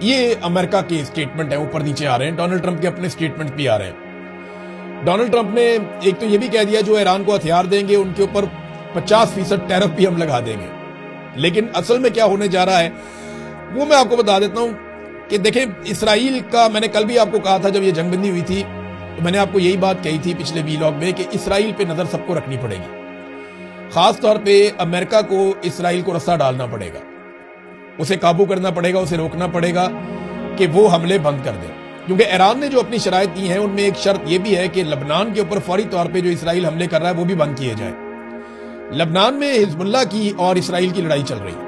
یہ امریکہ کے اسٹیٹمنٹ ہیں، اوپر نیچے آ رہے ہیں، ڈونلڈ ٹرمپ کے اپنے اسٹیٹمنٹ بھی آ رہے ہیں۔ ڈونلڈ ٹرمپ نے ایک تو یہ بھی کہہ دیا جو ایران کو ہتھیار دیں گے ان کے اوپر 50% ٹیرف بھی ہم لگا دیں گے، لیکن اصل میں کیا ہونے جا رہا ہے وہ میں آپ کو بتا دیتا ہوں کہ دیکھیں اسرائیل کا، میں نے کل بھی آپ کو کہا تھا جب یہ جنگ بندی ہوئی تھی تو میں نے آپ کو یہی بات کہی تھی پچھلے ویلاگ میں کہ اسرائیل پہ نظر سب کو رکھنی پڑے گی، خاص طور پہ امریکہ کو اسرائیل کو رسا ڈالنا پڑے گا، اسے قابو کرنا پڑے گا، اسے روکنا پڑے گا کہ وہ حملے بند کر دیں، کیونکہ ایران نے جو اپنی شرائط دی ہیں ان میں ایک شرط یہ بھی ہے کہ لبنان کے اوپر فوری طور پہ جو اسرائیل حملے کر رہا ہے وہ بھی بند کیے جائیں۔ لبنان میں حزب اللہ کی اور اسرائیل کی لڑائی چل رہی ہے،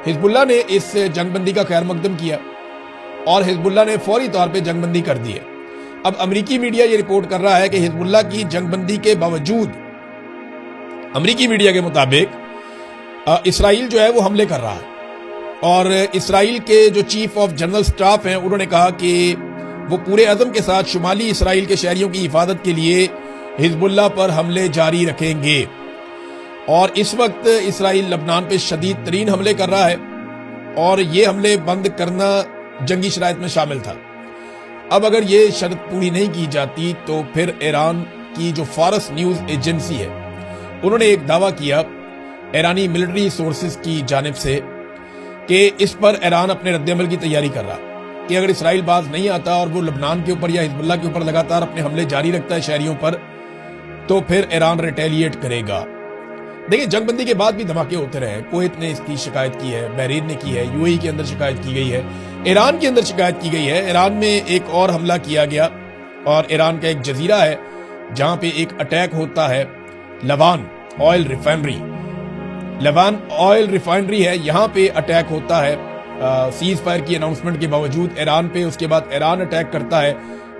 حزب اللہ نے اس جنگ بندی کا خیر مقدم کیا اور حزب اللہ نے فوری طور پہ جنگ بندی کر دی ہے۔ اب امریکی میڈیا یہ رپورٹ کر رہا ہے کہ حزب اللہ کی جنگ بندی کے باوجود امریکی میڈیا کے مطابق اسرائیل جو ہے وہ حملے کر رہا ہے، اور اسرائیل کے جو چیف آف جنرل سٹاف ہیں انہوں نے کہا کہ وہ پورے عزم کے ساتھ شمالی اسرائیل کے شہریوں کی حفاظت کے لیے حزب اللہ پر حملے جاری رکھیں گے، اور اس وقت اسرائیل لبنان پہ شدید ترین حملے کر رہا ہے اور یہ حملے بند کرنا جنگی شرائط میں شامل تھا۔ اب اگر یہ شرط پوری نہیں کی جاتی تو پھر ایران کی جو فارس نیوز ایجنسی ہے انہوں نے ایک دعویٰ کیا ایرانی ملٹری سورسز کی جانب سے کہ اس پر ایران اپنے رد عمل کی تیاری کر رہا ہے کہ اگر اسرائیل باز نہیں آتا اور وہ لبنان کے اوپر یا حزب اللہ کے اوپر لگاتار اپنے حملے جاری رکھتا ہے شہریوں پر تو پھر ایران ریٹیلیٹ کرے گا۔ دیکھیں جنگ بندی کے بعد بھی دھماکے ہوتے رہے، کویت نے اس کی شکایت کی ہے، بحرین نے کی ہے، یو اے ای کے اندر شکایت کی گئی ہے، ایران کے اندر شکایت کی گئی ہے، ایران میں ایک اور حملہ کیا گیا اور ایران کا ایک جزیرہ ہے جہاں پہ ایک اٹیک ہوتا ہے، لوان آئل ریفائنری ہے، یہاں پہ اٹیک ہوتا ہے سیز فائر کی اناؤنسمنٹ کے باوجود ایران پہ، اس کے بعد ایران اٹیک کرتا ہے،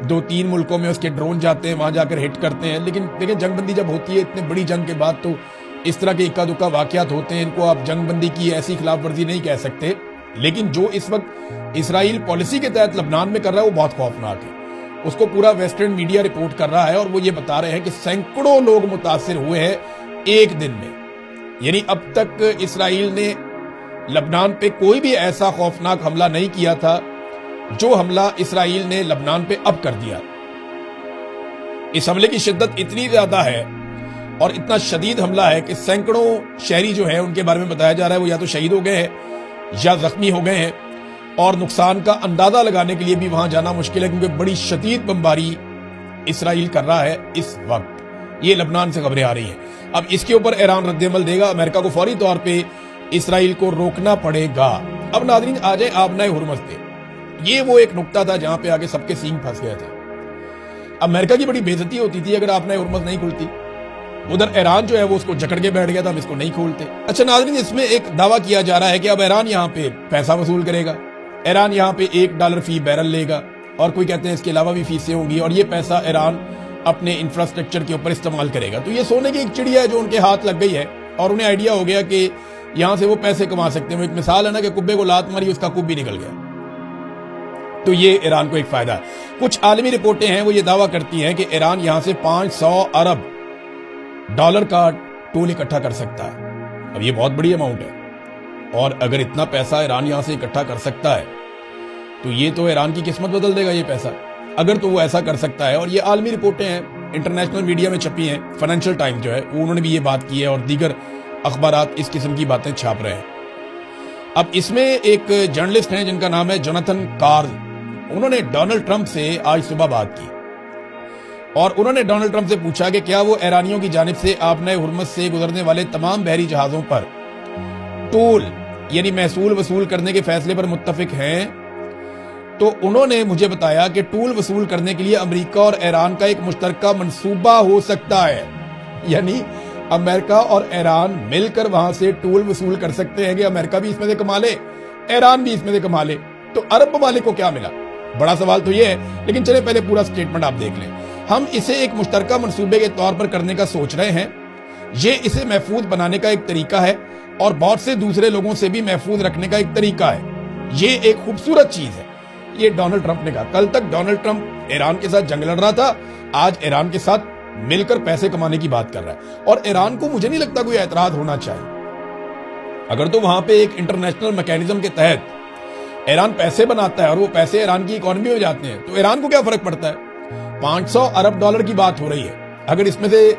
2-3 ملکوں میں اس کے ڈرون جاتے ہیں، وہاں جا کر ہٹ کرتے ہیں، لیکن دیکھیں جنگ بندی جب ہوتی ہے اتنے بڑی جنگ کے بعد تو اس طرح کے اکا دکا واقعات ہوتے ہیں، ان کو آپ جنگ بندی کی ایسی خلاف ورزی نہیں کہہ سکتے، لیکن جو اس وقت اسرائیل پالیسی کے تحت لبنان میں کر رہا ہے وہ بہت خوفناک ہے، اس کو پورا ویسٹرن میڈیا رپورٹ کر رہا ہے اور وہ یہ بتا رہے ہیں کہ سینکڑوں لوگ متاثر ہوئے ہیں ایک دن میں، یعنی اب تک اسرائیل نے لبنان پہ کوئی بھی ایسا خوفناک حملہ نہیں کیا تھا جو حملہ اسرائیل نے لبنان پہ اب کر دیا۔ اس حملے کی شدت اتنی زیادہ ہے اور اتنا شدید حملہ ہے کہ سینکڑوں شہری جو ہیں ان کے بارے میں بتایا جا رہا ہے وہ یا تو شہید ہو گئے ہیں یا زخمی ہو گئے ہیں، اور نقصان کا اندازہ لگانے کے لیے بھی وہاں جانا مشکل ہے کیونکہ بڑی شدید بمباری اسرائیل کر رہا ہے اس وقت۔ یہ لبنان سے خبریں آ رہی ہیں، اب اس کے اوپر ایران رد عمل دے گا، امریکہ کو فوری طور پہ اسرائیل کو روکنا پڑے گا۔ اب ناظرین آ جائیں آبنائے ہرمز پہ، یہ وہ ایک نقطہ تھا جہاں پہ آگے سب کے سینگ پھنس گئے تھے، امریکہ کی بڑی بے عزتی ہوتی تھی اگر آبنائے ہرمز نہیں کھلتی، ادھر ایران جو ہے وہ اس کو جکڑ کے بیٹھ گیا تھا، ہم اس کو نہیں کھولتے۔ اچھا ناظرین اس میں ایک دعویٰ کیا جا رہا ہے کہ اب ایران یہاں پہ پیسہ وصول کرے گا، ایران یہاں پہ $1 فی بیرل لے گا، اور کوئی کہتے ہیں اس کے علاوہ بھی فیسیں ہوں گی، اور یہ پیسہ ایران اپنے انفراسٹرکچر کے اوپر استعمال کرے گا۔ تو یہ سونے کی ایک چڑیا ہے جو ان کے ہاتھ لگ گئی ہے اور انہیں آئیڈیا ہو گیا کہ یہاں سے وہ پیسے کما سکتے ہیں۔ وہ ایک مثال ہے نا کہ کبے کو لات ماری اس کا کب بھی نکل گیا، تو یہ ایران کو ایک فائدہ ہے۔ کچھ عالمی رپورٹیں ہیں وہ یہ دعویٰ کرتی ہیں کہ ایران یہاں سے $500 ارب کا ٹول اکٹھا کر سکتا ہے۔ اب یہ بہت بڑی اماؤنٹ ہے، اور اگر اتنا پیسہ ایران یہاں سے اکٹھا کر سکتا ہے تو یہ تو ایران کی قسمت بدل دے گا یہ پیسہ، اگر تو وہ ایسا کر سکتا ہے۔ اور یہ عالمی رپورٹیں ہیں، انٹرنیشنل میڈیا میں چھپی ہیں، فائنینشل ٹائم جو ہے انہوں نے بھی یہ بات کی ہے اور دیگر اخبارات اس قسم کی باتیں چھاپ رہے ہیں۔ اب اس میں ایک جرنلسٹ ہیں جن کا نام ہے جوناتھن کارل، انہوں نے ڈونلڈ ٹرمپ سے آج صبح بات کی اور انہوں نے ڈونلڈ ٹرمپ سے پوچھا کہ کیا وہ ایرانیوں کی جانب سے آبنائے ہرمز سے گزرنے والے تمام بحری جہازوں پر ٹول یعنی محصول وصول کرنے کے فیصلے پر متفق ہیں۔ تو انہوں نے مجھے بتایا کہ ٹول وصول کرنے کے لیے امریکہ اور ایران کا ایک مشترکہ منصوبہ ہو سکتا ہے، یعنی امریکہ اور ایران مل کر وہاں سے ٹول وصول کر سکتے ہیں کہ امریکہ بھی اس میں سے کما لے، ایران بھی اس میں سے کما لے۔ تو عرب ممالک کو کیا ملا؟ بڑا سوال تو یہ ہے، لیکن چلے پہلے پورا سٹیٹمنٹ آپ دیکھ لیں۔ ہم اسے ایک مشترکہ منصوبے کے طور پر کرنے کا سوچ رہے ہیں، یہ اسے محفوظ بنانے کا ایک طریقہ ہے اور بہت سے دوسرے لوگوں سے بھی محفوظ رکھنے کا ایک طریقہ ہے، یہ ایک خوبصورت چیز ہے۔ یہ ڈونلڈ ٹرمپ نے کہا۔ کل تک ڈونلڈ ٹرمپ ایران کے ساتھ جنگ لڑ رہا تھا، آج ایران کے ساتھ مل کر پیسے کمانے کی بات کر رہا ہے، اور ایران کو مجھے نہیں لگتا کوئی اعتراض ہونا چاہیے۔ اگر تو وہاں پہ ایک انٹرنیشنل میکینزم کے تحت ایران پیسے بناتا ہے اور وہ پیسے ایران کی اکانومی میں جاتے ہیں تو ایران کو کیا فرق پڑتا ہے؟ 500 ارب ڈالر کی بات ہو رہی ہے، اگر اس میں سے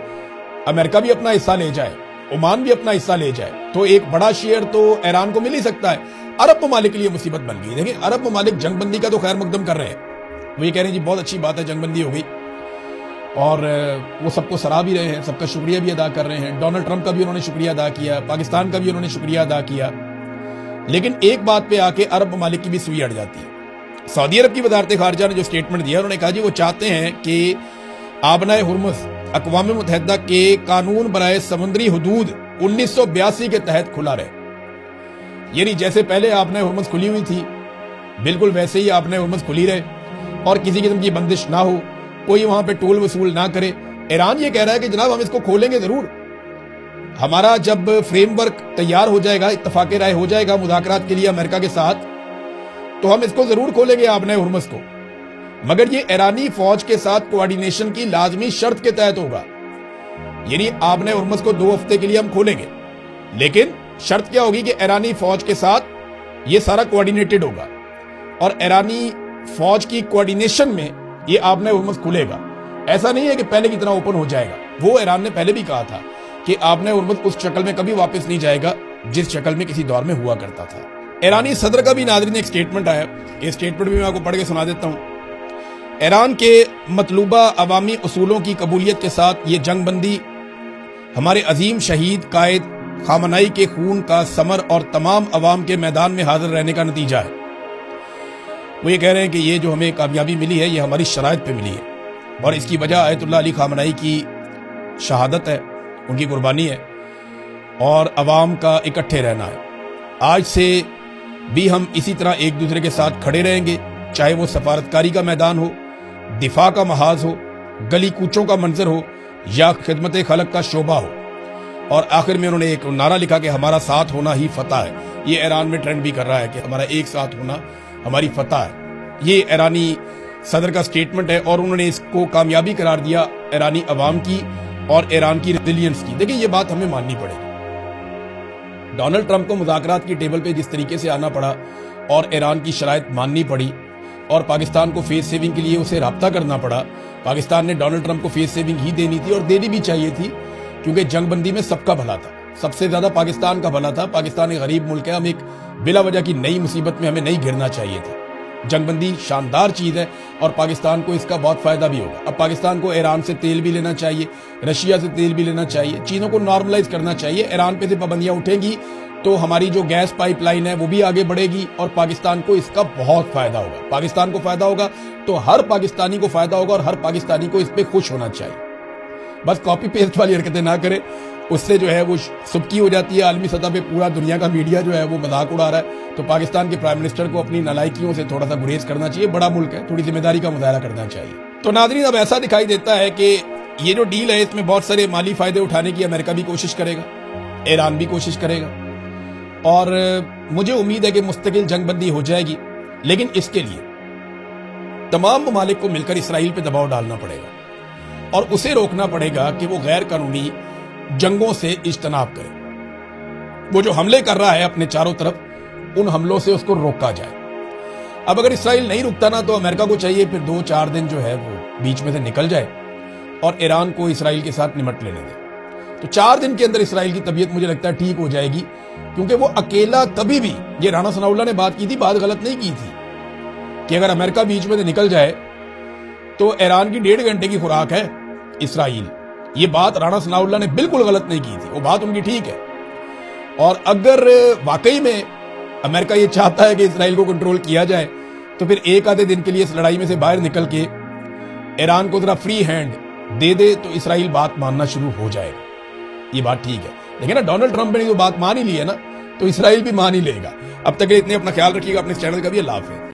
امریکہ بھی اپنا حصہ لے جائے، عمان بھی اپنا حصہ لے جائے تو ایک بڑا شیئر تو ایران کو مل ہی سکتا ہے۔ عرب ممالک کے لیے مصیبت بن گئی۔ دیکھیں عرب ممالک جنگ بندی کا تو خیر مقدم کر رہے ہیں، وہ یہ کہہ رہے ہیں جی بہت اچھی بات ہے، جنگ بندی ہو گئی، اور وہ سب کو سراہ بھی رہے ہیں، سب کا شکریہ بھی ادا کر رہے ہیں۔ ڈونلڈ ٹرمپ کا بھی انہوں نے شکریہ ادا کیا، پاکستان کا بھی انہوں نے شکریہ ادا کیا، لیکن ایک بات پہ آ کے عرب ممالک کی بھی سوئی اڑ جاتی ہے۔ سعودی عرب کی وزارت خارجہ نے جو سٹیٹمنٹ دیا، انہوں نے کہا جی وہ چاہتے ہیں کہ آبنائے ہرمز اقوام متحدہ کے قانون برائے سمندری حدود 1982 کے تحت کھلا رہے، یعنی جیسے پہلے آبنائے ہرمز کھلی ہوئی تھی بالکل ویسے ہی آبنائے ہرمز کھلی رہے، اور کسی قسم کی بندش نہ ہو، کوئی وہاں پہ ٹول وصول نہ کرے۔ ایران یہ کہہ رہا ہے کہ جناب ہم اس کو کھولیں گے ضرور، ہمارا جب فریم ورک تیار ہو جائے گا، اتفاق رائے ہو جائے گا مذاکرات کے لیے امریکہ کے ساتھ، تو ہم اس کو ضرور کھولیں گے آبنائے ہرمز کو، مگر یہ ایرانی فوج کے ساتھ کوارڈینیشن کی لازمی شرط کے تحت ہوگا، یعنی آبنائے ہرمز کو 2 ہفتے کے لیے ہم کھولیں گے، لیکن شرط کیا ہوگی کہ ایرانی فوج کے ساتھ یہ سارا کوارڈینیٹڈ ہوگا، اور ایرانی فوج کی کوارڈینیشن میں یہ آبنائے ہرمز کھلے گا۔ ایسا نہیں ہے کہ پہلے کی طرح اوپن ہو جائے گا، وہ ایران نے پہلے بھی کہا تھا کہ آبنائے ہرمز اس شکل میں کبھی واپس نہیں جائے گا جس شکل میں کسی دور میں ہوا کرتا تھا۔ ایرانی صدر کا بھی ناظرین ایک سٹیٹمنٹ آیا، یہ سٹیٹمنٹ بھی میں آپ کو پڑھ کے سنا دیتا ہوں۔ ایران کے مطلوبہ عوامی اصولوں کی قبولیت کے ساتھ یہ جنگ بندی ہمارے عظیم شہید قائد خامنائی کے خون کا ثمر اور تمام عوام کے میدان میں حاضر رہنے کا نتیجہ ہے۔ وہ یہ کہہ رہے ہیں کہ یہ جو ہمیں کامیابی ملی ہے یہ ہماری شرائط پہ ملی ہے، اور اس کی وجہ آیت اللہ علی خامنائی کی شہادت ہے، ان کی قربانی ہے، اور عوام کا اکٹھے رہنا ہے۔ آج سے بھی ہم اسی طرح ایک دوسرے کے ساتھ کھڑے رہیں گے، چاہے وہ سفارتکاری کا میدان ہو، دفاع کا محاذ ہو، گلی کوچوں کا منظر ہو، یا خدمت خلق کا شعبہ ہو۔ اور آخر میں انہوں نے ایک نعرہ لکھا کہ ہمارا ساتھ ہونا ہی فتح ہے۔ یہ ایران میں ٹرینڈ بھی کر رہا ہے کہ ہمارا ایک ساتھ ہونا ہماری فتح ہے۔ یہ ایرانی صدر کا سٹیٹمنٹ ہے، اور انہوں نے اس کو کامیابی قرار دیا ایرانی عوام کی اور ایران کی ریزیلینس کی۔ دیکھیں یہ بات ہمیں ماننی پڑے گی، ڈونلڈ ٹرمپ کو مذاکرات کی ٹیبل پہ جس طریقے سے آنا پڑا اور ایران کی شرائط ماننی پڑی، اور پاکستان کو فیس سیونگ کے لیے اسے رابطہ کرنا پڑا۔ پاکستان نے ڈونلڈ ٹرمپ کو فیس سیونگ ہی دینی تھی، اور دینی بھی چاہیے تھی، کیونکہ جنگ بندی میں سب کا بھلا تھا، سب سے زیادہ پاکستان کا بھلا تھا۔ پاکستان ایک غریب ملک ہے، ہم ایک بلا وجہ کی نئی مصیبت میں ہمیں نہیں گھرنا چاہیے تھا۔ جنگ بندی شاندار چیز ہے، اور پاکستان کو اس کا بہت فائدہ بھی ہوگا۔ اب پاکستان کو ایران سے تیل بھی لینا چاہیے، رشیا سے تیل بھی لینا چاہیے، چیزوں کو نارملائز کرنا چاہیے۔ ایران پہ سے پابندیاں اٹھیں گی تو ہماری جو گیس پائپ لائن ہے وہ بھی آگے بڑھے گی، اور پاکستان کو اس کا بہت فائدہ ہوگا۔ پاکستان کو فائدہ ہوگا تو ہر پاکستانی کو فائدہ ہوگا، اور ہر پاکستانی کو اس پہ خوش ہونا چاہیے۔ بس کاپی پیسٹ والی حرکتیں نہ کرے، اس سے جو ہے وہ سبکی ہو جاتی ہے عالمی سطح پہ، پورا دنیا کا میڈیا جو ہے وہ مذاق اڑا رہا ہے۔ تو پاکستان کے پرائم منسٹر کو اپنی نالائکیوں سے تھوڑا سا گریز کرنا چاہیے، بڑا ملک ہے، تھوڑی ذمہ داری کا مظاہرہ کرنا چاہیے۔ تو ناظرین اب ایسا دکھائی دیتا ہے کہ یہ جو ڈیل ہے اس میں بہت سارے مالی فائدے اٹھانے کی امریکہ بھی کوشش کرے گا، ایران بھی کوشش کرے گا، اور مجھے امید ہے کہ مستقل جنگ بندی ہو جائے گی، لیکن اس کے لیے تمام ممالک کو مل کر اسرائیل پہ دباؤ ڈالنا پڑے گا، اور اسے روکنا پڑے گا کہ وہ غیر قانونی جنگوں سے اجتناب کرے۔ وہ جو حملے کر رہا ہے اپنے چاروں طرف، ان حملوں سے اس کو روکا جائے۔ اب اگر اسرائیل نہیں رکتا نا، تو امریکہ کو چاہیے پھر 2-4 دن جو ہے وہ بیچ میں سے نکل جائے اور ایران کو اسرائیل کے ساتھ نمٹ لینے دے۔ تو 4 دن کے اندر اسرائیل کی طبیعت مجھے لگتا ہے ٹھیک ہو جائے گی، کیونکہ وہ اکیلا کبھی بھی، یہ رانا ثناء اللہ نے بات کی تھی، بات غلط نہیں کی تھی کہ اگر امریکہ بیچ میں سے نکل جائے تو ایران کی 1.5 گھنٹے کی خوراک ہے اسرائیل۔ یہ بات رانا ثناء اللہ نے بالکل غلط نہیں کی تھی، وہ بات ان کی ٹھیک ہے۔ اور اگر واقعی میں امریکہ یہ چاہتا ہے کہ اسرائیل کو کنٹرول کیا جائے، تو پھر 1 دن کے لیے اس لڑائی میں سے باہر نکل کے ایران کو ذرا فری ہینڈ دے تو اسرائیل بات ماننا شروع ہو جائے گا۔ یہ بات ٹھیک ہے، لیکن نا ڈونلڈ ٹرمپ نے جو بات مان ہی لی ہے نا، تو اسرائیل بھی مان ہی لے گا۔ اب تک اتنے اپنا خیال رکھیے گا، اپنے چینل کا بھی اللہ حافظ۔